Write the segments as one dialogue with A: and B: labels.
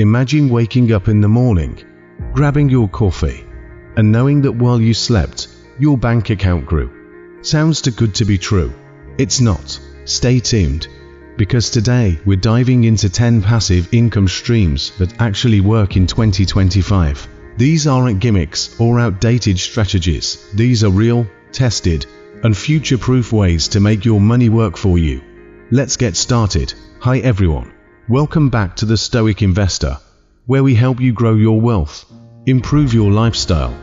A: Imagine waking up in the morning, grabbing your coffee, and knowing that while you slept, your bank account grew. Sounds too good to be true. It's not. Stay tuned, because today we're diving into 10 passive income streams that actually work in 2025. These aren't gimmicks or outdated strategies. These are real, tested, and future-proof ways to make your money work for you. Let's get started. Hi everyone. Welcome back to The Stoic Investor, where we help you grow your wealth, improve your lifestyle,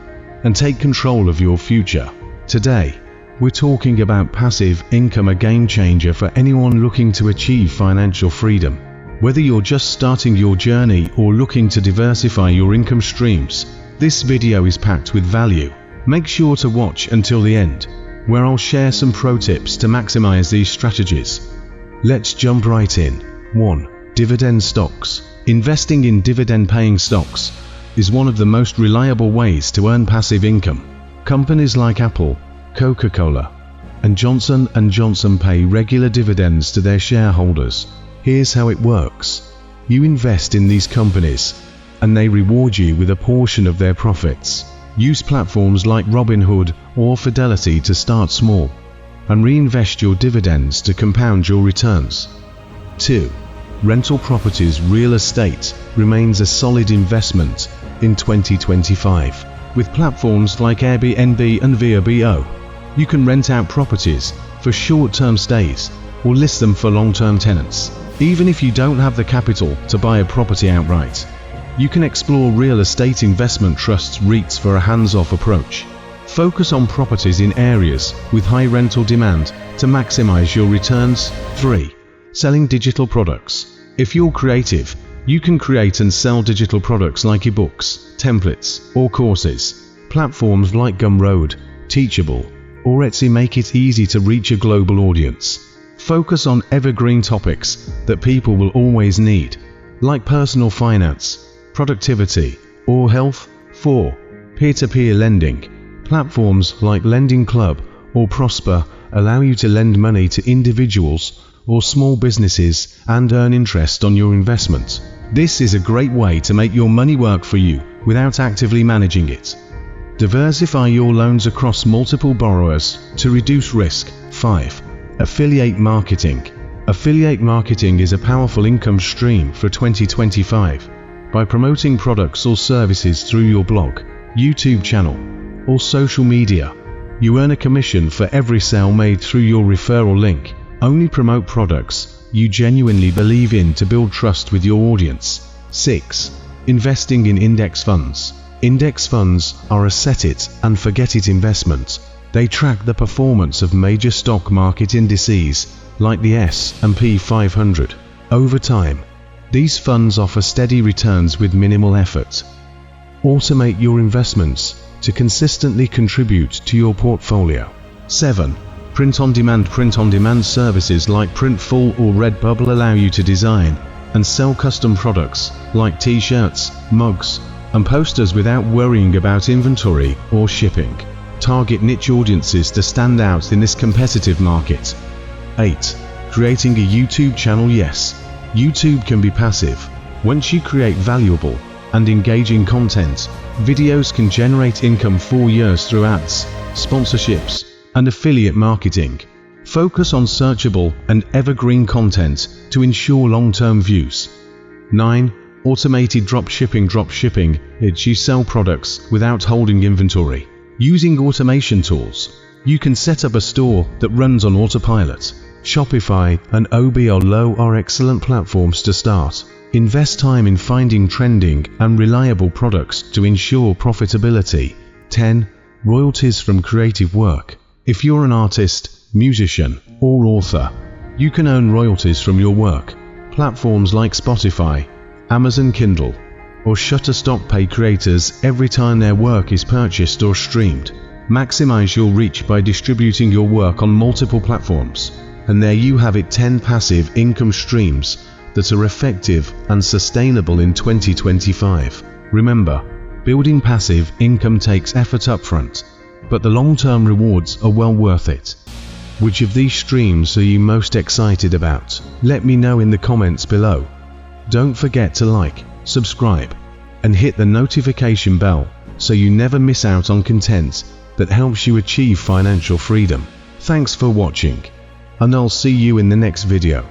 A: and take control of your future. Today, we're talking about passive income, a game changer for anyone looking to achieve financial freedom. Whether you're just starting your journey or looking to diversify your income streams, this video is packed with value. Make sure to watch until the end, where I'll share some pro tips to maximize these strategies. Let's jump right in. 1. Dividend stocks. Investing in dividend-paying stocks is one of the most reliable ways to earn passive income. Companies like Apple, Coca-Cola, and Johnson & Johnson pay regular dividends to their shareholders. Here's how it works. You invest in these companies, and they reward you with a portion of their profits. Use platforms like Robinhood or Fidelity to start small, and reinvest your dividends to compound your returns. 2. Rental properties. Real estate remains a solid investment in 2025. With platforms like Airbnb and VRBO, you can rent out properties for short-term stays or list them for long-term tenants. Even if you don't have the capital to buy a property outright, you can explore real estate investment trusts (REITs) for a hands-off approach. Focus on properties in areas with high rental demand to maximize your returns. 3. Selling digital products. If you're creative, you can create and sell digital products like ebooks, templates, or courses. Platforms like Gumroad, Teachable, or Etsy make it easy to reach a global audience. Focus on evergreen topics that people will always need, like personal finance, productivity, or health. 4. Peer-to-peer lending. Platforms like Lending Club or Prosper allow you to lend money to individuals or small businesses and earn interest on your investment. This is a great way to make your money work for you without actively managing it. Diversify your loans across multiple borrowers to reduce risk. 5. Affiliate marketing. Affiliate marketing is a powerful income stream for 2025. By promoting products or services through your blog, YouTube channel, or social media, you earn a commission for every sale made through your referral link. Only promote products you genuinely believe in to build trust with your audience. 6. Investing in index funds. Index funds are a set-it-and-forget-it investment. They track the performance of major stock market indices like the S&P 500. Over time, these funds offer steady returns with minimal effort. Automate your investments to consistently contribute to your portfolio. 7. Print-on-demand. Print-on-demand services like Printful or Redbubble allow you to design and sell custom products like t-shirts, mugs, and posters without worrying about inventory or shipping. Target niche audiences to stand out in this competitive market. 8. Creating a YouTube channel. Yes, YouTube can be passive. Once you create valuable and engaging content, videos can generate income for years through ads, sponsorships, and affiliate marketing. Focus on searchable and evergreen content to ensure long-term views. 9. Automated dropshipping. Dropshipping lets you sell products without holding inventory. Using automation tools, you can set up a store that runs on autopilot. Shopify and OBLO are excellent platforms to start. Invest time in finding trending and reliable products to ensure profitability. 10. Royalties from creative work. If you're an artist, musician, or author, you can earn royalties from your work. Platforms like Spotify, Amazon Kindle, or Shutterstock pay creators every time their work is purchased or streamed. Maximize your reach by distributing your work on multiple platforms. And there you have it, 10 passive income streams that are effective and sustainable in 2025. Remember, building passive income takes effort upfront, but the long-term rewards are well worth it. Which of these streams are you most excited about? Let me know in the comments below. Don't forget to like, subscribe, and hit the notification bell so you never miss out on content that helps you achieve financial freedom. Thanks for watching, and I'll see you in the next video.